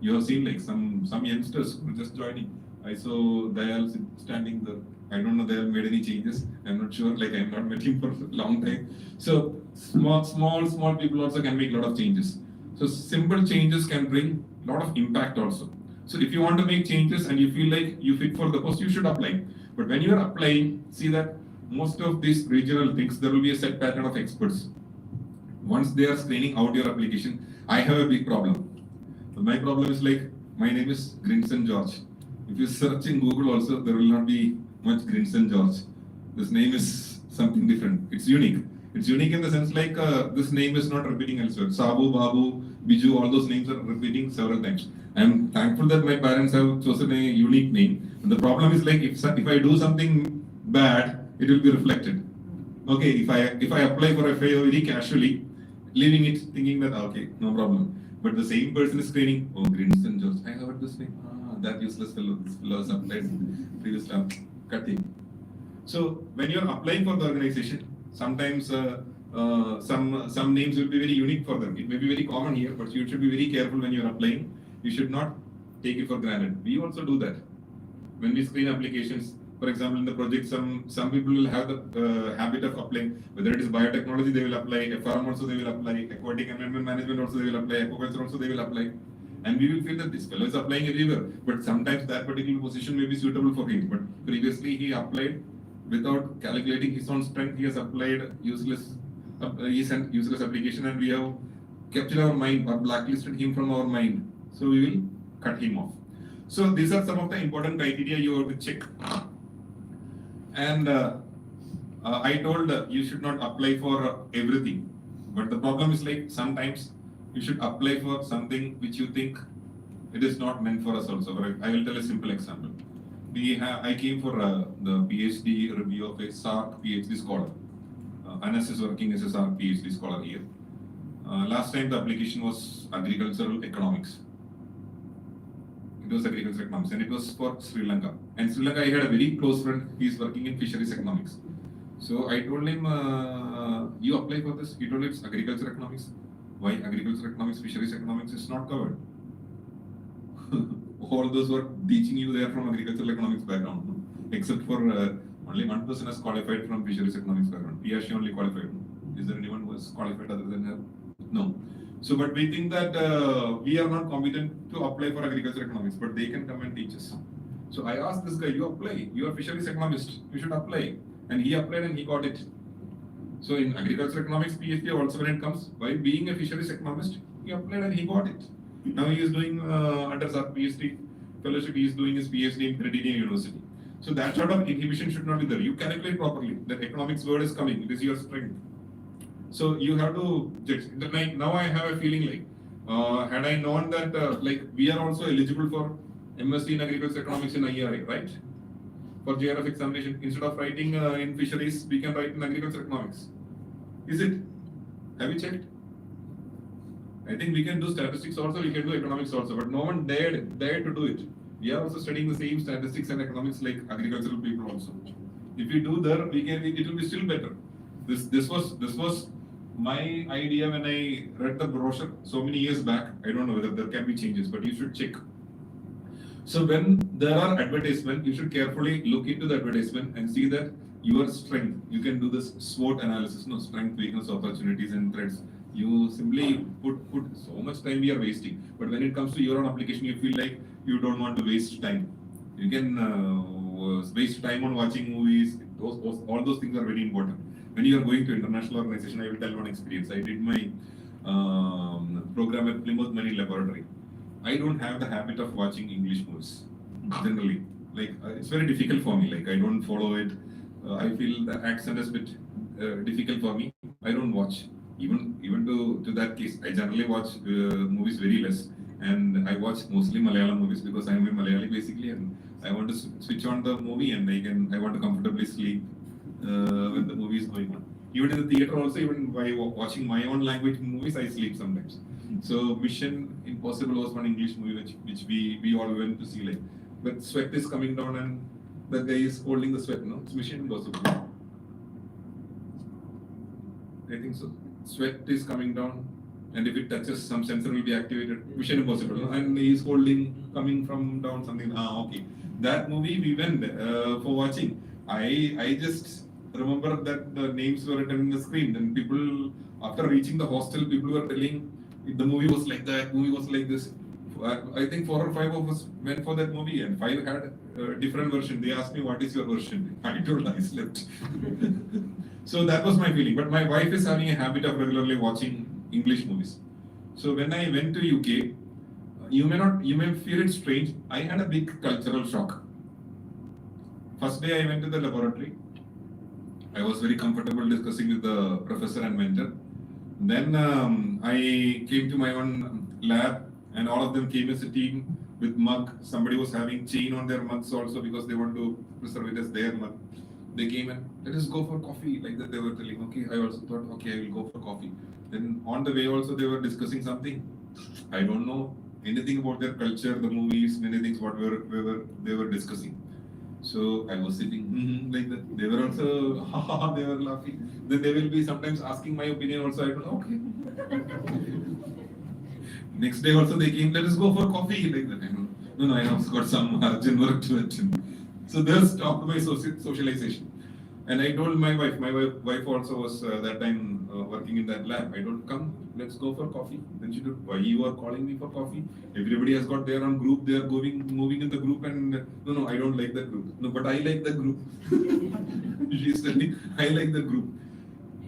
You have seen like some youngsters who are just joining. I saw Dayal standing there. I don't know they have made any changes. I'm not sure. Like I have not met him for a long time. So small people also can make a lot of changes. So simple changes can bring a lot of impact also. So if you want to make changes and you feel like you fit for the post, you should apply. But when you are applying, see that most of these regional things, there will be a set pattern of experts. Once they are screening out your application, I have a big problem. So my problem is like, my name is Grinson George. If you search in Google also, there will not be much Grinson George. This name is something different. It's unique. It's unique in the sense like this name is not repeating elsewhere. Sabu, Babu, Biju, all those names are repeating several times. I am thankful that my parents have chosen a unique name. And the problem is like if I do something bad, it will be reflected. Okay, if I apply for a FAO very casually, leaving it thinking that okay, no problem. But the same person is screening, oh, Grinson George, I heard this name. That useless fellow, this fellow has applied previous time, cut him. So when you're applying for the organization, sometimes some names will be very unique for them. It may be very common here, but you should be very careful when you're applying. You should not take it for granted. We also do that. When we screen applications, For example, in the project, some people will have the habit of applying, whether it is biotechnology, they will apply, farm also they will apply, aquatic environment management also they will apply, aquaculture also they will apply. And we will feel that this fellow is applying everywhere, but sometimes that particular position may be suitable for him. But previously he applied without calculating his own strength, he has applied useless application, and we have kept in our mind or blacklisted him from our mind. So we will cut him off. So these are some of the important criteria you have to check. And I told you should not apply for everything. But the problem is like sometimes you should apply for something which you think it is not meant for us also. I will tell a simple example. I came for the PhD review of a SAARC PhD scholar. Anas is working as a SAARC PhD scholar here. Last time the application was agricultural economics. It was agricultural economics, and it was for Sri Lanka. And Sri Lanka, I had a very close friend. He is working in fisheries economics. So I told him, you apply for this. He told it's agricultural economics. Why agricultural economics, fisheries economics is not covered? All those who are teaching you, they are from agricultural economics background, no? Except for only one person has qualified from fisheries economics background. He or she only qualified. Is there anyone who has qualified other than her? No. So, but we think that we are not competent to apply for agricultural economics, but they can come and teach us. So I asked this guy, you apply, you are fisheries economist, you should apply. And he applied and he got it. So in agricultural economics PhD also when it comes, by being a fisheries economist, he applied and he got it. Now he is doing under SAARC PhD fellowship, he is doing his PhD in Canadian University. So that sort of inhibition should not be there. You calculate properly. The economics word is coming. It is your strength. So you have to judge. Now I have a feeling like, had I known that like we are also eligible for MSc in Agriculture Economics in IRA, right? For JRF examination, instead of writing in fisheries, we can write in Agriculture Economics. Is it? Have you checked? I think we can do statistics also, we can do economics also, but no one dared to do it. We are also studying the same statistics and economics like agricultural people also. If we do there, it will be still better. This was my idea when I read the brochure so many years back. I don't know whether there can be changes, but you should check. So when there are advertisements, you should carefully look into the advertisement and see that your strength, you can do this SWOT analysis, no, strength, weakness, opportunities and threats. You simply put so much time we are wasting. But when it comes to your own application, you feel like you don't want to waste time. You can waste time on watching movies. All those things are very important. When you are going to international organization, I will tell one experience. I did my program at Plymouth Marine Laboratory. I don't have the habit of watching English movies generally. Like it's very difficult for me. Like I don't follow it. I feel the accent is a bit difficult for me. I don't watch. Even to that case, I generally watch movies very less, and I watch mostly Malayalam movies because I am a Malayali basically, and I want to switch on the movie and I want to comfortably sleep when the movie is going on. Even in the theater also, even by watching my own language movies, I sleep sometimes. So Mission Impossible was one English movie which we all went to see. Like, but sweat is coming down and the guy is holding the sweat. No, it's Mission Impossible. I think so. Sweat is coming down, and if it touches, some sensor will be activated. Mission Impossible, no? And he is coming from down something. Okay. That movie we went for watching. I just remember that the names were written in the screen, and people, after reaching the hostel, people were telling the movie was like that, movie was like this. I think 4 or 5 of us went for that movie, and 5 had a different version. They asked me, what is your version? I told I slept. So that was my feeling. But my wife is having a habit of regularly watching English movies. So when I went to UK, you may feel it strange. I had a big cultural shock. First day I went to the laboratory. I was very comfortable discussing with the professor and mentor. Then I came to my own lab, and all of them came as a team with mug. Somebody was having chain on their mugs also because they want to preserve it as their mug. They came and let us go for coffee, like that they were telling. Okay, I also thought, okay, I will go for coffee. Then on the way also they were discussing something. I don't know anything about their culture, the movies, many things what they were discussing. So I was sitting like that. They were also, they were laughing. Then they will be sometimes asking my opinion also. I don't know, okay. Next day also they came, let us go for coffee, like that. No, I have got some urgent work to attend. So they stopped my socialization. And I told my wife also was that time working in that lab. I told, come, let's go for coffee. Then she told, why you are calling me for coffee? Everybody has got their own group. They are moving in the group, and no, I don't like that group. No, but I like the group. She's telling, I like the group.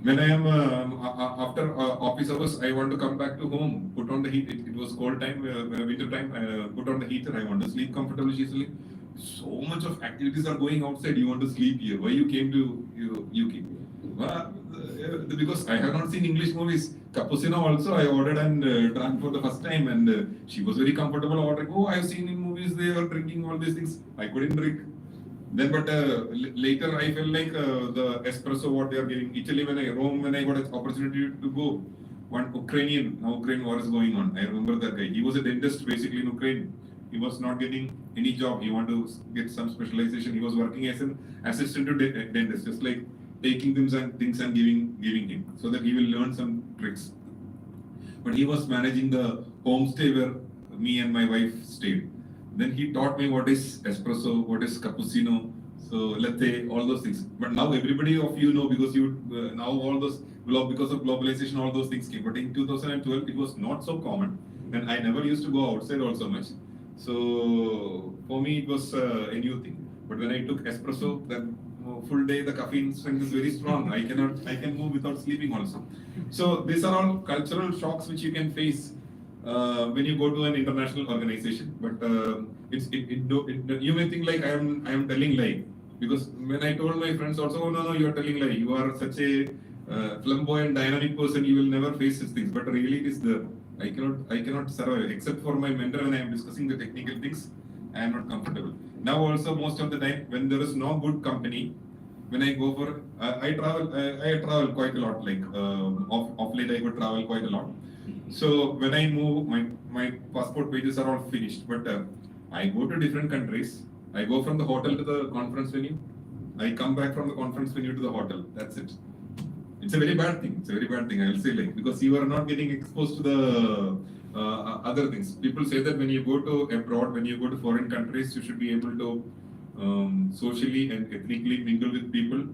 When I am after office hours, I want to come back to home. Put on the heat. It was cold time, winter time. Put on the heater. I want to sleep comfortably. She's like, so much of activities are going outside. You want to sleep here? Why you came to UK? Because I have not seen English movies. Cappuccino also I ordered and drank for the first time, and she was very comfortable ordering. Oh, I have seen in movies they are drinking all these things. I couldn't drink. Then, but later I felt like the espresso what they are giving. Italy, Rome, when I got an opportunity to go, one Ukrainian war is going on. I remember that guy. He was a dentist basically in Ukraine. He was not getting any job. He wanted to get some specialization. He was working as an assistant to dentist, just like taking things and giving him, so that he will learn some tricks. But he was managing the homestay where me and my wife stayed. Then he taught me what is espresso, what is cappuccino, so latte, all those things. But now everybody of you know, because you now all those because of globalization, all those things came. But in 2012, it was not so common, and I never used to go outside also much. So for me, it was a new thing. But when I took espresso, that full day, the caffeine strength is very strong. I can move without sleeping also. So these are all cultural shocks which you can face when you go to an international organization. But you may think like I am telling lie, because when I told my friends also, oh, no, you are telling lie. You are such a flamboyant, dynamic person. You will never face these things. But really, it is there. I cannot survive except for my mentor when I am discussing the technical things. I am not comfortable. Now also most of the time when there is no good company, when I go for I travel quite a lot. Like off late I could travel quite a lot. So when I move, my passport pages are all finished. But I go to different countries. I go from the hotel to the conference venue. I come back from the conference venue to the hotel. That's it. It's a very bad thing. It's a very bad thing. I will say, like, because you are not getting exposed to the other things. People say that when you go to abroad, when you go to foreign countries, you should be able to socially and ethnically mingle with people.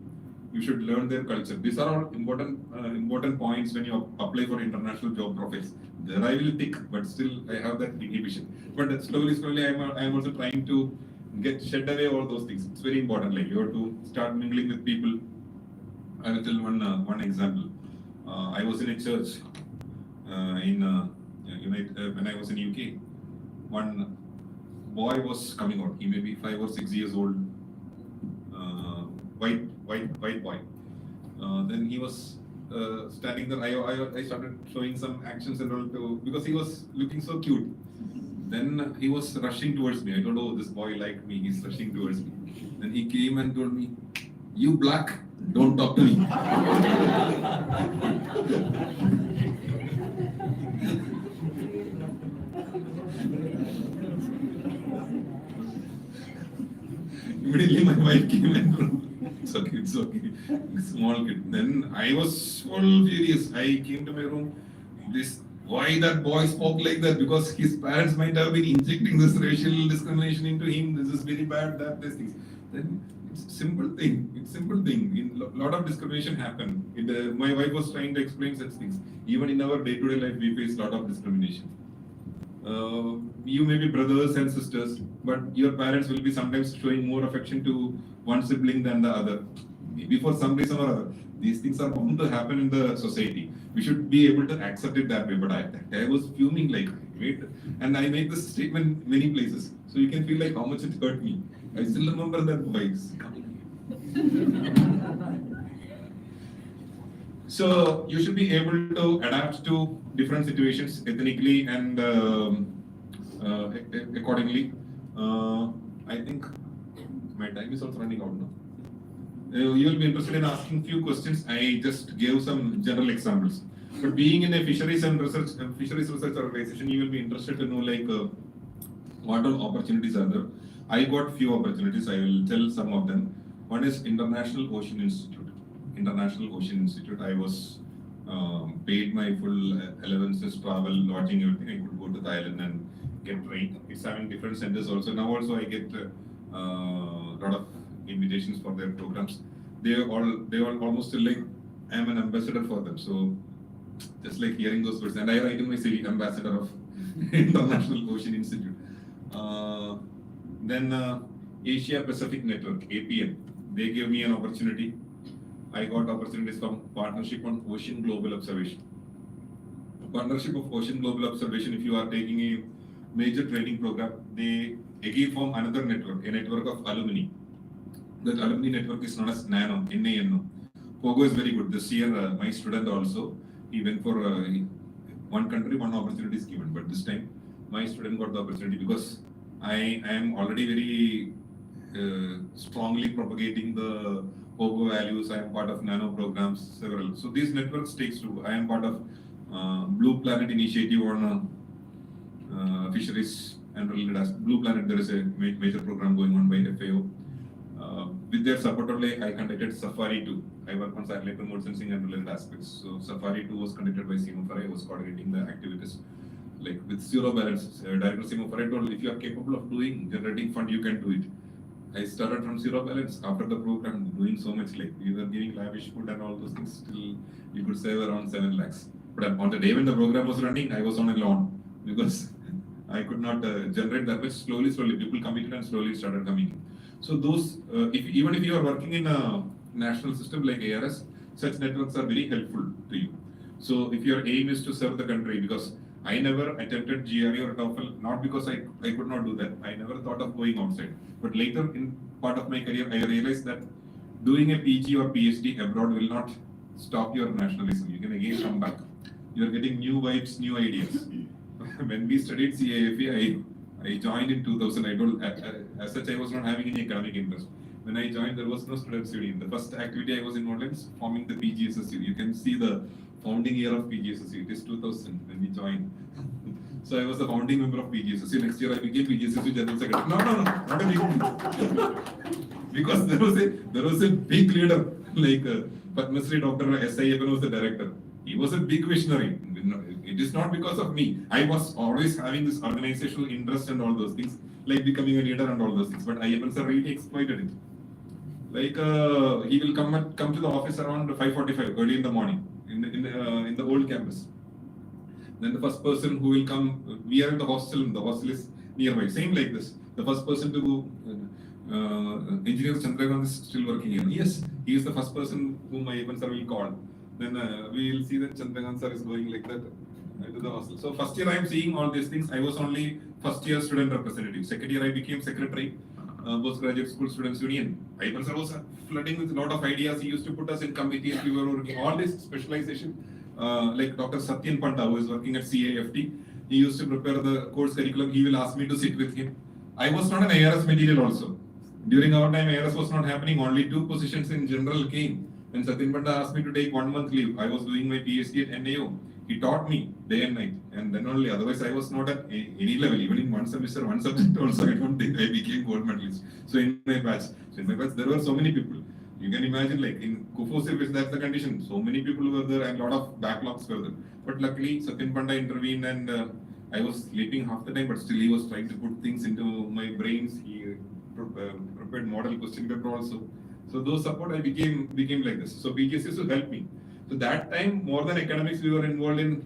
You should learn their culture. These are all important points when you apply for international job profiles. There I will tick, but still I have that inhibition. But slowly, I'm also trying to shed away all those things. It's very important. Like you have to start mingling with people. I will tell one example. I was in a church in when I was in UK. One boy was coming out. He may be 5 or 6 years old. White boy. Then he was standing there. I started showing some actions and all because he was looking so cute. Then he was rushing towards me. I told, oh, this boy liked me. He's rushing towards me. Then he came and told me, you black, don't talk to me. Immediately my wife came and told me, it's okay, small kid. Then I was full furious. I came to my room. Why that boy spoke like that? Because his parents might have been injecting this racial discrimination into him. This is very bad. These things. Then it's simple thing. A lot of discrimination happen. My wife was trying to explain such things. Even in our day-to-day life, we face a lot of discrimination. You may be brothers and sisters, but your parents will be sometimes showing more affection to one sibling than the other. Maybe for some reason or other. These things are bound to happen in the society. We should be able to accept it that way. But I was fuming like, wait, and I make this statement many places. So you can feel like how much it hurt me. I still remember that voice. So you should be able to adapt to different situations ethnically and accordingly. I think my time is also running out now. You will be interested in asking few questions. I just gave some general examples. But being in a fisheries research organization, you will be interested to know like what all opportunities are there. I got few opportunities. I will tell some of them. One is International Ocean Institute. I was paid my full allowances, travel, lodging, everything. I could go to Thailand and get trained. It's having different centers also. Now also I get lot of invitations for their programs. They all almost feel like I am an ambassador for them. So just like hearing those words, and I write in my CV, ambassador of International Ocean Institute. Then Asia Pacific Network, APN, they gave me an opportunity. I got opportunities from Partnership on Ocean Global Observation. Partnership of Ocean Global Observation, if you are taking a major training program, they again form another network, a network of alumni. That alumni network is known as NANO, NANO. Pogo is very good. This year, my student also, he went for one country, one opportunity is given. But this time, my student got the opportunity because I am already very strongly propagating the Pogo values. I am part of nano programs, several. So these networks takes to. I am part of Blue Planet initiative on fisheries and related aspects. Blue Planet, there is a major program going on by FAO. With their support only, I conducted Safari 2. I work on satellite remote sensing and related aspects. So Safari 2 was conducted by Simofare. I was coordinating the activities. Like with zero balance, Director Simofare told, if you are capable of generating fund, you can do it. I started from zero balance. After the program, doing so much, like we were giving lavish food and all those things, still you could save around 7 lakhs. But on the day when the program was running, I was on a loan because I could not generate that much. Slowly, people committed and slowly started coming in. So those, even if you are working in a national system like ARS, such networks are very helpful to you. So if your aim is to serve the country, because I never attempted GRE or TOEFL, not because I could not do that. I never thought of going outside. But later in part of my career, I realized that doing a PG or PhD abroad will not stop your nationalism. You can again come back. You are getting new vibes, new ideas. When we studied CIFE, I joined in 2000. I told, as such, I was not having any academic interest. When I joined, there was no students union. The first activity I was involved in is forming the PGSSU. You can see the founding year of PGSSU. It is 2000 when we joined. So I was the founding member of PGSSU. Next year I became PGSSU General Secretary. No, not a big because there was a big leader like Padma Shri Dr. S.I.F. was the director. He was a big visionary. It is not because of me. I was always having this organizational interest and all those things, like becoming a leader and all those things. But IFL sir really exploited it. Like he will come to the office around 5:45 early in the morning in the old campus. Then the first person who will come, we are in the hostel, and the hostel is nearby. Same like this. The first person to go, Engineer Chandragand is still working here. Yes, he is the first person whom IFL sir will call. Then we will see that Chandragand sir is going like that to the hostel. So first year I am seeing all these things. I was only first year student representative. Second year I became secretary, postgraduate school students union. IFL sir was flooding with a lot of ideas. He used to put us in committees. We were working all this specialization. Like Dr. Satyan Panda, who is working at CAFT, he used to prepare the course curriculum. He will ask me to sit with him. I was not an ARS material also. During our time, ARS was not happening. Only 2 positions in general came. When Satyan Panda asked me to take 1 month leave, I was doing my PhD at NAO. He taught me day and night, and then only. Otherwise, I was not at any level. Even in one semester, one subject also, I don't think I became gold medalist. So in my batch, there were so many people. You can imagine, like in Kufu service, that's the condition. So many people were there, and a lot of backlogs were there. But luckily, Satyan Panda intervened, and I was sleeping half the time. But still, he was trying to put things into my brains. He prepared model question paper also. So those support, I became like this. So PGSSU helped me. So that time, more than academics, we were involved in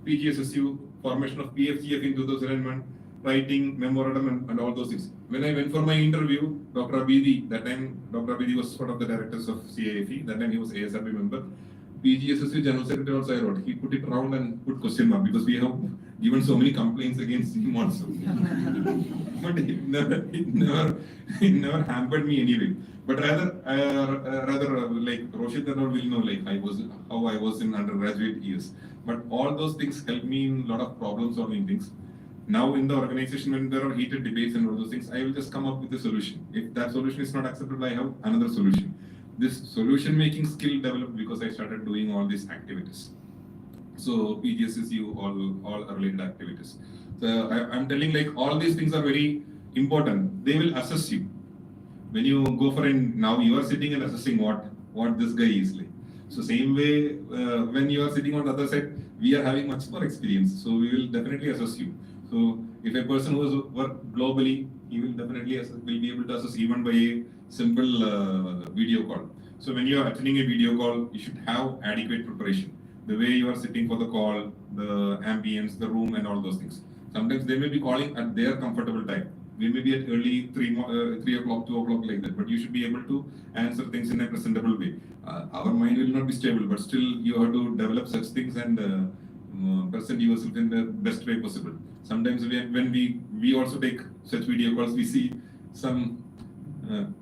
PGSSU, formation of PFGF in 2001, writing memorandum and all those things. When I went for my interview, Dr. Abidi, that time Dr. Abidi was one of the directors of CIFE. That time he was ASRB member. PGSSU General Secretary also I wrote. He put it around and put question mark because we have given so many complaints against him also. But it never hampered me anyway. But rather like Roshit and all will know like how I was in undergraduate years. But all those things helped me in a lot of problem solving things. Now in the organization, when there are heated debates and all those things, I will just come up with a solution. If that solution is not acceptable, I have another solution. This solution making skill developed because I started doing all these activities. So PGSSU, all related activities. So I'm telling like all these things are very important. They will assess you. When you go for now you are sitting and assessing what this guy is like. So same way when you are sitting on the other side, we are having much more experience. So we will definitely assess you. So if a person who has worked globally, he will definitely will be able to assess even by a simple video call. So when you are attending a video call, you should have adequate preparation. The way you are sitting for the call, the ambience, the room, and all those things. Sometimes they may be calling at their comfortable time. We may be at early 3 o'clock, 2 o'clock like that, but you should be able to answer things in a presentable way. Our mind will not be stable, but still you have to develop such things and present yourself in the best way possible. Sometimes when we also take such video calls, we see some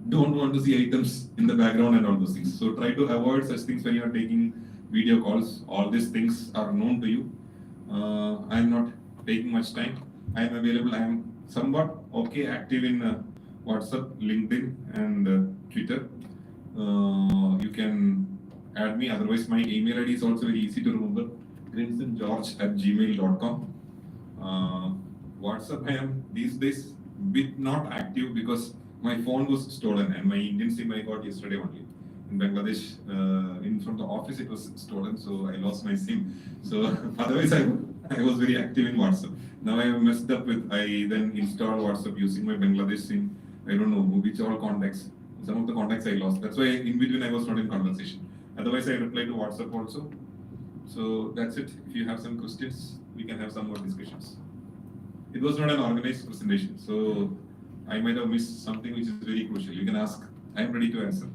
don't want to see items in the background and all those things. So try to avoid such things when you are taking video calls. All these things are known to you. I am not taking much time. I am available. I am somewhat okay active in WhatsApp, LinkedIn, and Twitter. You can add me. Otherwise, my email ID is also very easy to remember. grinsongeorge@gmail.com. WhatsApp, I am these days bit not active because my phone was stolen and my Indian SIM I got yesterday only. In Bangladesh, from the office it was stolen, so I lost my SIM. So otherwise I was very active in WhatsApp. Now I have messed up with, I then installed WhatsApp using my Bangladesh SIM. I don't know which all contacts. Some of the contacts I lost. That's why in between I was not in conversation. Otherwise I reply to WhatsApp also. So that's it. If you have some questions, we can have some more discussions. It was not an organized presentation, so I might have missed something which is very crucial. You can ask. I am ready to answer.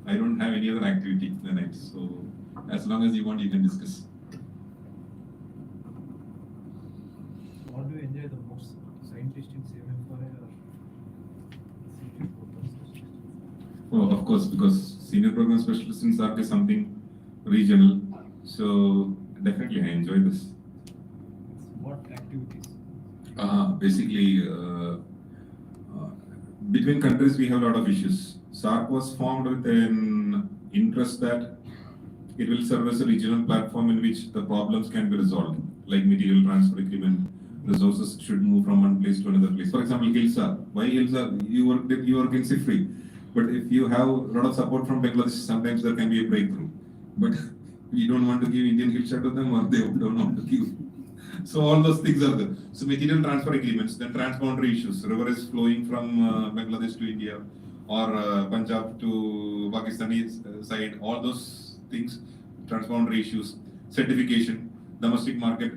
I don't have any other activity tonight, so as long as you want, you can discuss. What do you enjoy the most? Scientist in CMFI or senior program specialist? Oh, of course, because senior program specialist in SAARC is something regional, so definitely I enjoy this. What activities? Basically, between countries we have a lot of issues. SAARC was formed with an interest that it will serve as a regional platform in which the problems can be resolved, like material transfer agreement, resources should move from one place to another place. For example, HILSA. Why HILSA? You work in SIFRI, but if you have a lot of support from Bangladesh, sometimes there can be a breakthrough. But we don't want to give Indian HILSA to them, or they don't want to give. So all those things are there. So material transfer agreements, then transboundary issues. River is flowing from Bangladesh to India, or Punjab to Pakistani side. All those things, transboundary issues, certification, domestic market,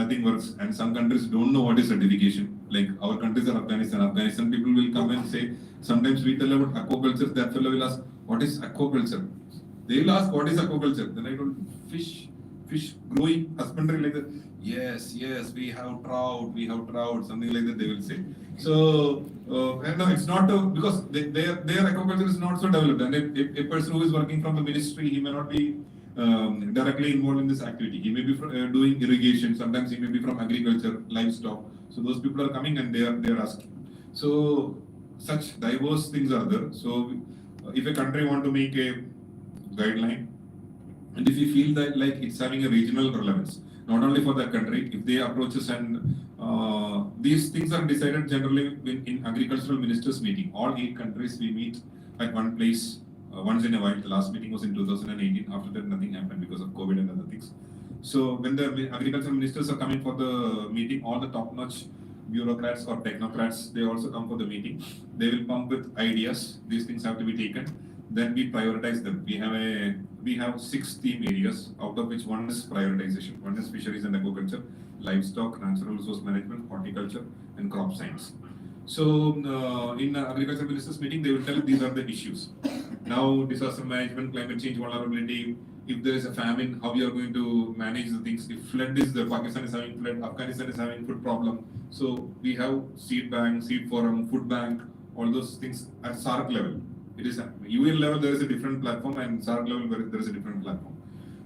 nothing works. And some countries don't know what is certification. Like our countries are Afghanistan. Afghanistan people will come and say, sometimes we tell about aquaculture, that fellow will ask, what is aquaculture? They will ask, what is aquaculture? Then I told, fish growing, husbandry like that. Yes, we have trout, something like that they will say. So, no, it's not because their aquaculture is not so developed. And a person who is working from the ministry, he may not be directly involved in this activity. He may be doing irrigation, sometimes he may be from agriculture, livestock. So those people are coming and they are asking. So such diverse things are there. So if a country want to make a guideline, and if you feel that like it's having a regional relevance, not only for that country, if they approach us and these things are decided generally in agricultural ministers meeting. All 8 countries we meet at one place once in a while. The last meeting was in 2018. After that, nothing happened because of COVID and other things. So when the agricultural ministers are coming for the meeting, all the top-notch bureaucrats or technocrats, they also come for the meeting. They will come with ideas. These things have to be taken. Then we prioritize them. We have 6 theme areas, out of which one is prioritization. One is fisheries and aquaculture, livestock, natural resource management, horticulture, and crop science. So in agriculture ministers meeting, they will tell these are the issues. Now disaster management, climate change vulnerability, if there is a famine, how you are going to manage the things. If flood is there, Pakistan is having flood, Afghanistan is having food problem. So we have seed bank, seed forum, food bank, all those things at SAARC level. It is UN level, there is a different platform, and SAARC level, there is a different platform.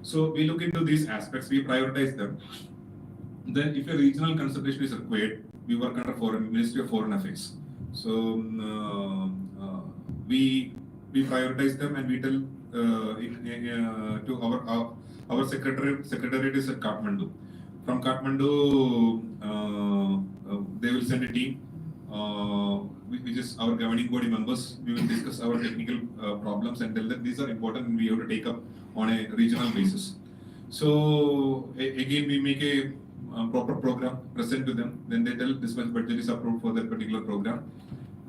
So we look into these aspects, we prioritize them. Then if a regional consultation is required, we work under Ministry of Foreign Affairs. So we prioritize them and we tell to our secretariat is at Kathmandu. From Kathmandu, they will send a team, which is our governing body members. We will discuss our technical problems and tell them these are important and we have to take up on a regional basis. So again, we make a proper program, present to them. Then they tell this much budget is approved for that particular program.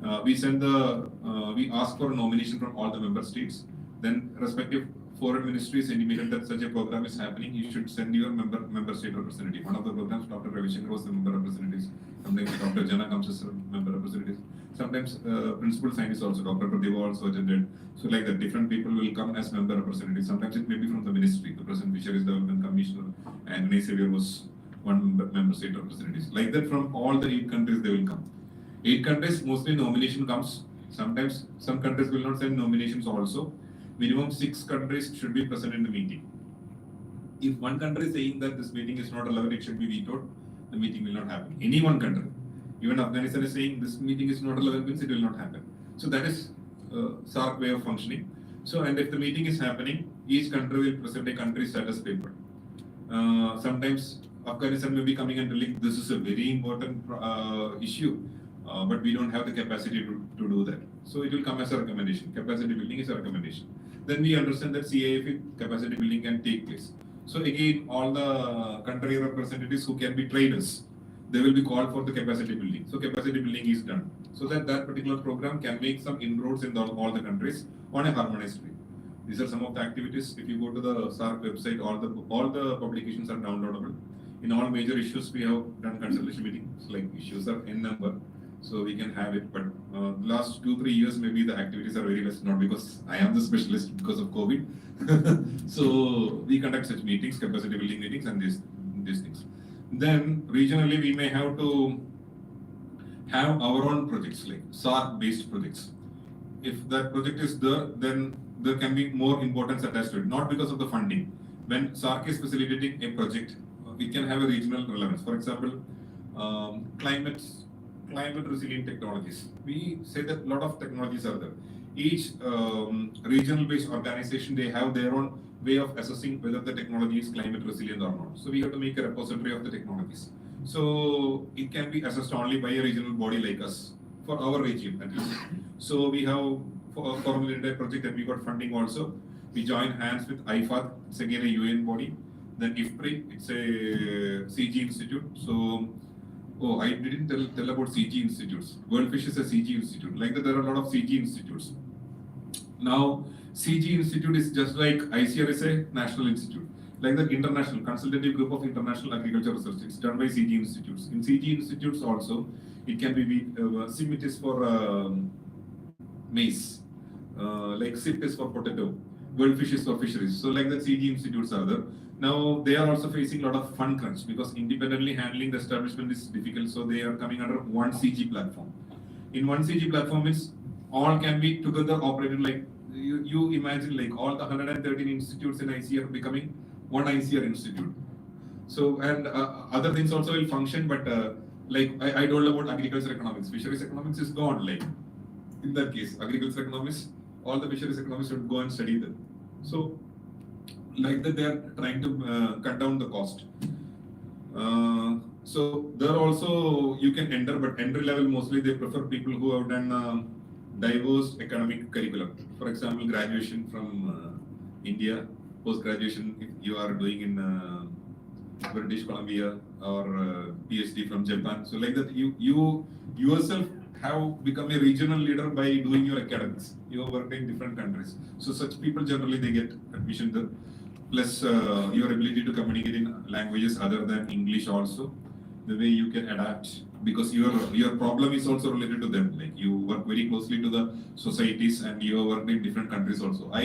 we ask for a nomination from all the member states. Then respective foreign ministries intimated that such a program is happening. You should send your member state representative. One of the programs, Dr. Ravishankar was the member representative. Sometimes Dr. Jana comes as a member representative. Sometimes principal scientist also, Dr. Pradeva also attended. So like that, different people will come as member representatives. Sometimes it may be from the ministry. The present Fisheries Development Commissioner and Xavier was one member state representative. Like that, from all the 8 countries they will come. 8 countries, mostly nomination comes. Sometimes some countries will not send nominations also. Minimum 6 countries should be present in the meeting. If one country is saying that this meeting is not allowed, it should be vetoed, the meeting will not happen. Any one country. Even Afghanistan is saying this meeting is not allowed, means it will not happen. So that is SAARC way of functioning. So, and if the meeting is happening, each country will present a country status paper. Sometimes Afghanistan may be coming and telling this is a very important issue, but we don't have the capacity to do that. So it will come as a recommendation. Capacity building is a recommendation. Then we understand that CIFE capacity building can take place. So again, all the country representatives who can be traders, they will be called for the capacity building. So capacity building is done. So that particular program can make some inroads in all the countries on a harmonized way. These are some of the activities. If you go to the SAARC website, all the publications are downloadable. In all major issues, we have done consultation meetings, like issues are in number. So we can have it, but last 2-3 years, maybe the activities are very less, not because I am the specialist, because of COVID. So we conduct such meetings, capacity building meetings and these things. Then regionally, we may have to have our own projects, like SAARC based projects. If that project is there, then there can be more importance attached to it, not because of the funding. When SAARC is facilitating a project, it can have a regional relevance. For example, climate resilient technologies. We say that a lot of technologies are there. Each regional based organization, they have their own way of assessing whether the technology is climate resilient or not. So we have to make a repository of the technologies. So it can be assessed only by a regional body like us, for our regime at least. So we have formulated a project and we got funding also. We join hands with IFAD, it's again a UN body. Then IFPRI, it's a CG institute. So I didn't tell about CG institutes. Worldfish is a CG institute. Like that, there are a lot of CG institutes. Now, CG institute is just like ICAR is a national institute. Like the international consultative group of international agriculture research. It's done by CG institutes. In CG institutes also, it can be CIMIT is for maize, like SIP is for potato, Worldfish is for fisheries. So like that, CG institutes are there. Now they are also facing a lot of fund crunch because independently handling the establishment is difficult. So they are coming under one CG platform. In one CG platform, means all can be together operated. Like you imagine, like all the 113 institutes in ICR becoming one ICR institute. So and other things also will function, but like I told about agriculture economics, fisheries economics is gone. Like in that case, agriculture economics, all the fisheries economists should go and study them. So like that, they are trying to cut down the cost. So there also you can enter, but entry level mostly they prefer people who have done diverse academic curriculum. For example, graduation from India, post graduation if you are doing in British Columbia, or PhD from Japan. So like that, you yourself have become a regional leader by doing your academics. You have worked in different countries. So such people generally they get admission there. Plus your ability to communicate in languages other than English also. The way you can adapt, because your problem is also related to them. Like you work very closely to the societies and you have worked in different countries also.